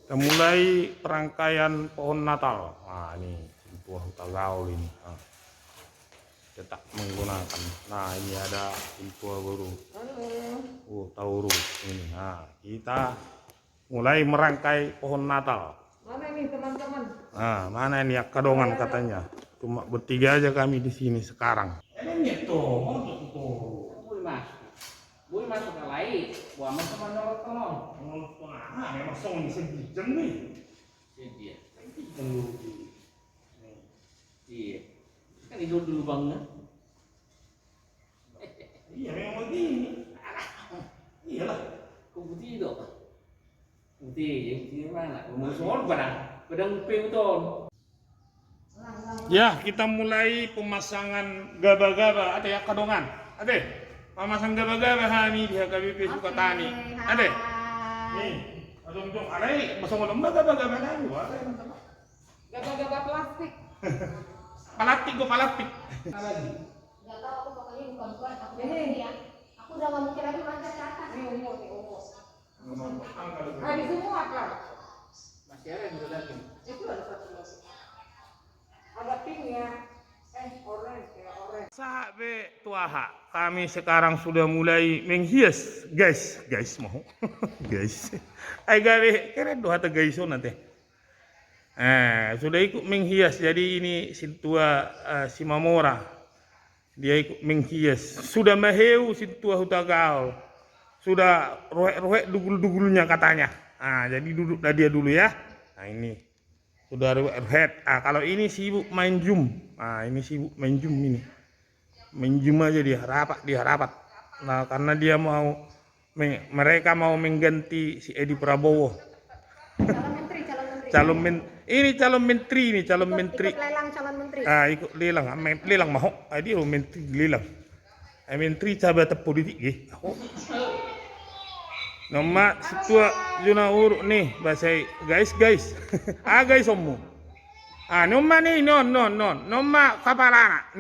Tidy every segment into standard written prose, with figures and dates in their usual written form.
Kita mulai perangkaian pohon Natal. Nah, ini buah Tagaul ini. Nah, cetak menggunakan. Nah, ini ada buah baru. Taurus ini. Nah, kita mulai merangkai pohon Natal. Mana ini teman-teman? Nah, mana ini kadongan katanya. Cuma bertiga aja kami di sini sekarang. Ini tuh, Boleh masuk ke lain. Buah masuk mana teman? Nah, memang song segijeng nih. Iya. Iya. Kan itu dulu banget. Iya, memang begini. Iyalah. Kok putih itu? Putih mana? Mau soal padang peuton. Ya, kita mulai pemasangan gaba-gaba. Ada ya kadongan. Ada. Memasang gaba-gaba kami di HKBP Sukatani. Ada. Nih, adong-dong. Ada. Masang gaba-gaba kami. Gaba-gaba plastik. Palatik gua palatik. Apa lagi? Gak tahu aku pokoknya bukan aku ini ya. Aku udah gak mungkin lagi manjat ke atas. Ini umur. Di semua apa? Masih ada yang lagi. Itu ada satu lagi. Ada pinknya. Orange. Sabe tuaha, kami sekarang sudah mulai menghias, guys mau, guys. Ay gawe keren doa te guys nanti. Sudah ikut menghias. Jadi ini si tua si Mamora, dia ikut menghias. Sudah maheu si tua Hutagaul, sudah roek-roek dugul-dugulnya katanya. Jadi duduk dia dulu ya. Nah ini. Sudah head. Kalau ini sibuk main Zoom. Ini sibuk main Zoom ini. Main Zoom aja dia rapat. Nah, karena dia mau mereka mau mengganti si Edi Prabowo. Calon menteri. Ikut lelang calon menteri. Ikut lelang. Lelang mau. Dia menteri lelang. Menteri jabatan politik gitu. Nama situa Juna uruk nih bahasa guys. Guys omu. Nama nih non. Nama kepala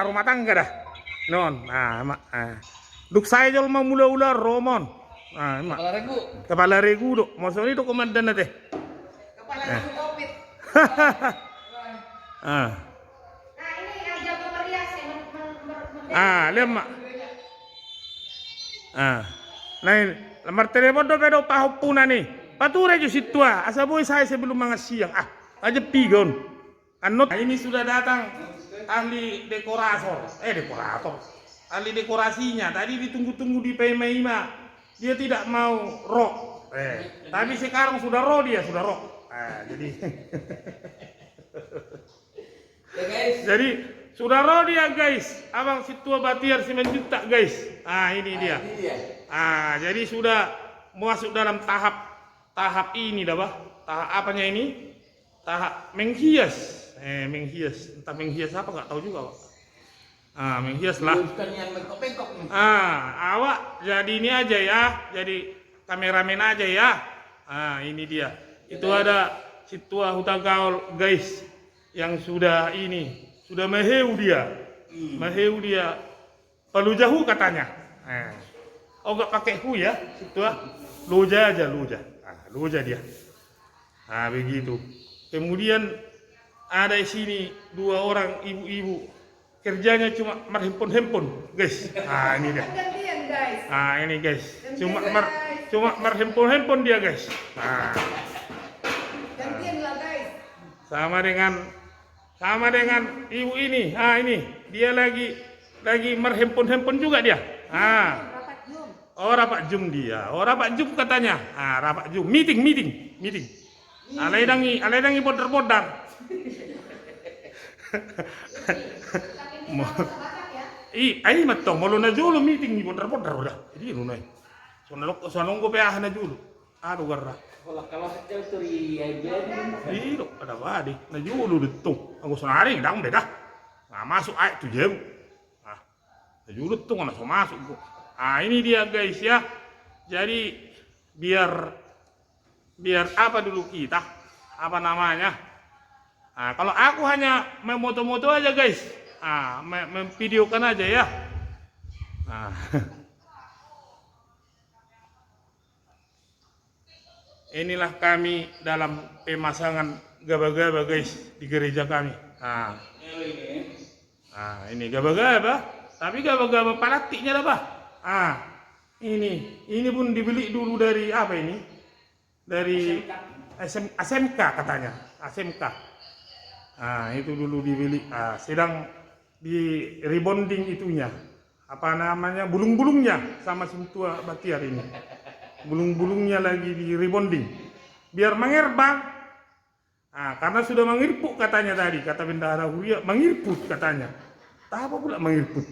rumah tangga dah. Non. Duk saya jual mau mula Romon. Kepala regu dok. Maksudnya itu komandan teh. Kepala regu Covid. Nah ini jago merias ya. Lemak. Nah, lamar telepon do pedo pahupuna nih. Pature jo situa. Asa boy saya sebelum mangas siang. Aja pigon. Anot. Ini sudah datang ahli dekorator. Ahli dekorasinya. Tadi ditunggu-tunggu di PMIMA. Dia tidak mau rock. Tapi sekarang sudah rock dia, sudah rock. Jadi Ya guys. Jadi sudah roh dia guys. Abang situa Batiar si menjuta guys. Ini dia. Jadi sudah masuk dalam tahap ini dah bah. Tahap apanya ini? Tahap menghias. Menghias. Entah menghias apa nggak tahu juga pak. Menghias lah. Bukan yang bengkok-bengkok nih. Awak jadi ini aja ya. Jadi kameramen aja ya. Ini dia. Itu ada situa Hutagaul guys. Yang sudah ini. Sudah maheu dia. Perlu jauh katanya. Nggak pakai hu ya, situ loja aja. Loja dia. Begitu. Kemudian ada di sini dua orang ibu-ibu kerjanya cuma merhimpun, guys. Ini dia. Gantian guys. Ini guys. Cuma merhimpun dia guys. Gantian lah guys. Sama dengan ibu ini. Ini dia lagi merhimpun juga dia. Rapat Zoom. Rapat Zoom dia. Rapat Zoom katanya. Rapat Zoom. Meeting. Alai dangi bodar. Ai matto molo na jolo meeting ni bodar udah. Jadi lunai. Sonong ko pe na jolo. Garra. Kalau kecil tuh Iya, ada badi. Na jolo ditung. Anggo sonari dang beda. Masuk ai tu jem. Na jolo tuh nggak masuk gua. Ini dia guys ya. Jadi biar apa dulu kita? Apa namanya? Kalau aku hanya memoto-moto aja guys. Memvideokan aja ya. inilah kami dalam pemasangan gaba-gaba guys di gereja kami. Ini gaba-gaba, tapi gaba-gaba palatiknya apa? Ini pun dibeli dulu dari apa ini? Dari SMK katanya, SMK. Itu dulu dibeli. Sedang di rebonding itunya, apa namanya, bulung-bulungnya sama Sintua Batiar ini. Bulung-bulungnya lagi di rebonding, biar mengerbang. Karena sudah mengirput katanya tadi, kata Bendahara Huria, mengirput katanya. Tak apa pula mengirput.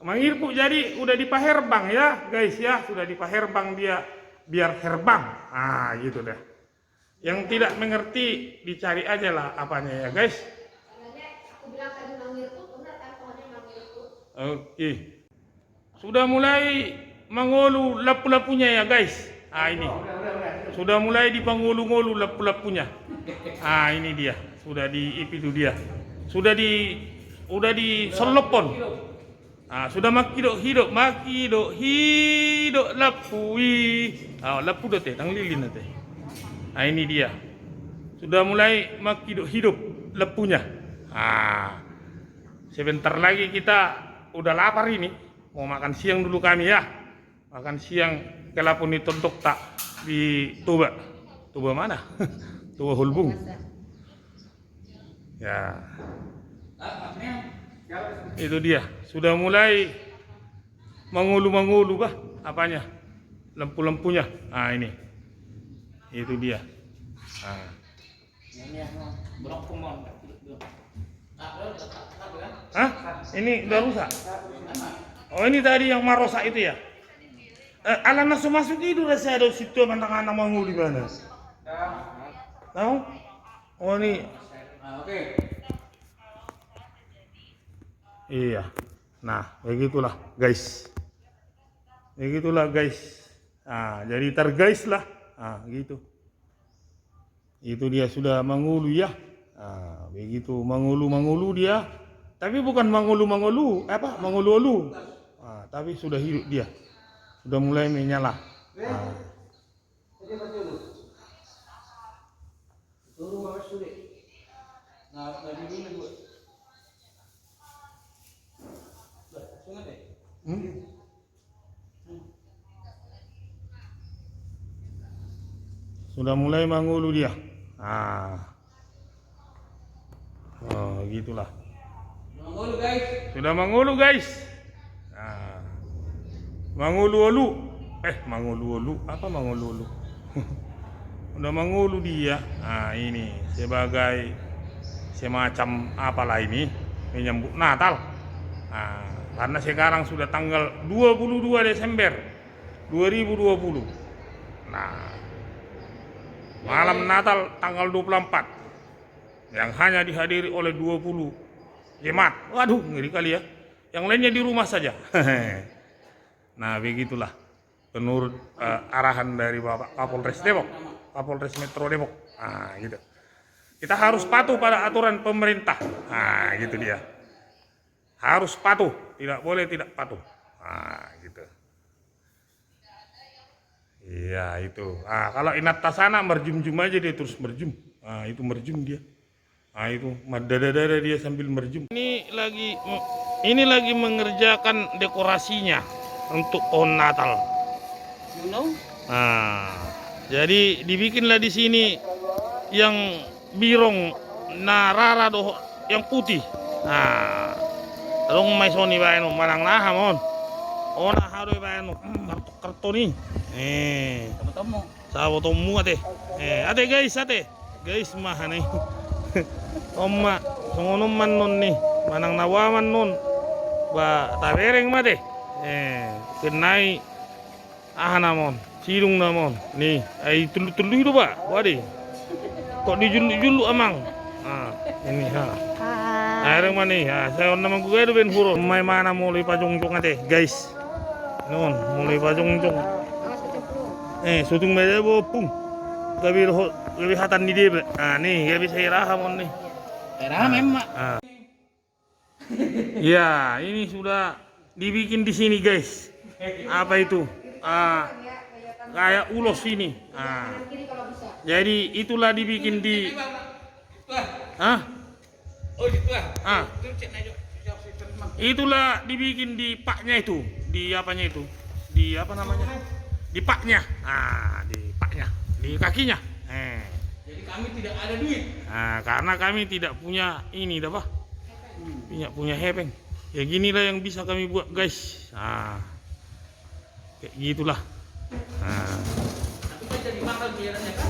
Mengirput jadi udah dipaherbang ya guys ya, sudah dipaherbang dia biar herbang. Gitu dah. Yang tidak mengerti dicari aja lah apanya ya guys. Aku bilang tadi mangirput, benar kan pohonnya mangirput. Oke. Sudah mulai mengolu lapu-lapunya ya guys. Ini. Sudah mulai dipangolu-ngolu lapu-lapunya. Ini dia. Sudah itu dia. Sudah di selopon. Sudah makidok hidup lapui. Lapu dah teh, tang lilin teh. Ini dia. Sudah mulai makidok hidup lepunya. Sebentar lagi kita udah lapar ini. Mau makan siang dulu kami ya. Makan siang kelapun ditontok tak di Toba. Toba mana? Toba Hulbung. Ya. Itu dia. Sudah mulai mengulu-mengulu bah apanya? Lampu-lampunya. Ini. Itu dia. Ini udah rusak. Oh, ini tadi yang marosak itu ya? Alam masuk itu rasa ada situ anak-anak mangul di mana? Tahu? Oh, ini. Oke. Iya. Nah, begitulah guys. Begitulah guys. Jadi terguys lah. Gitu. Itu dia sudah mengulu ya. Begitu mengulu-mengulu dia. Tapi bukan mengulu-mengulu, mengulu-ulu. Tapi sudah hidup dia. Sudah mulai menyala. Sudah mulai mengulu dia. Gitulah. Mengulu guys. Sudah mengulu guys. Mengulu-ulu. Mengulu-ulu. Apa mengulu-ulu? Udah mengulu dia. Ini sebagai semacam apalah ini, menyambut Natal. Karena sekarang sudah tanggal 22 Desember 2020. Malam Natal tanggal 24 yang hanya dihadiri oleh 20 jemaat. Waduh, ngeri kali ya. Yang lainnya di rumah saja. Nah, begitulah menurut arahan dari Bapak Kapolres Depok, Kapolres Metro Depok. Gitu. Kita harus patuh pada aturan pemerintah. Gitu dia. Harus patuh, tidak boleh tidak patuh. Gitu. Iya, itu. Kalau inat tasana merjum-jum aja dia terus merjum. Itu merjum dia. Itu dada-dada dia sambil merjum. Ini lagi mengerjakan dekorasinya untuk pohon Natal. Jadi dibikinlah di sini yang birong narara doh yang putih. Rong mai soni baeno malang naha mon. Ona harus baeno kartoni. Sabo tomu ate. Ate guys ate. Guys mah nih. Omma songonom man non nih. Manang nawaman non. Ba tabereng mah deh. Kenai namon, silung namon. Nih, tulu-tulu itu pak, wadi. Kok dijulu-julu amang? Ini Aireng mana nih? Saya nama gue itu Ben Huro. Mai mana mulai pajong-jong ate, guys. Non, mulai pajong-jong. Sutung meja pung. Gabi hatan di dia. Nih, gabi saya rahamon nih. Era memang. Ya, ini sudah dibikin di sini guys. Apa itu? kayak ulos ini. Nah, Kanan kiri kalau bisa. jadi itulah dibikin di Hah? Oh itu lah. Ah. Itu cek naik jauh sistem mang. Itulah dibikin di paknya itu, di apanya itu, di apa namanya, di paknya, di paknya, di kakinya. Jadi kami tidak ada duit. Nah, karena kami tidak punya ini, apa? Punya hepeng. Ya ginilah yang bisa kami buat, guys. Kayak gitulah. Tapi kan jadi mahal biayanya kan.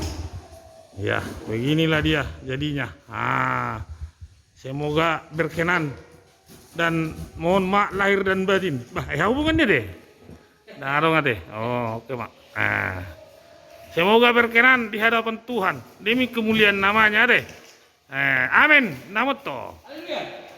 Ya, beginilah dia jadinya. Semoga berkenan dan mohon maaf lahir dan batin. Bah, ya hubungannya deh. Nah, dong deh. Oh, oke, Mak. Semoga berkenan di hadapan Tuhan demi kemuliaan namanya deh. Amin. Namoto. Haleluya.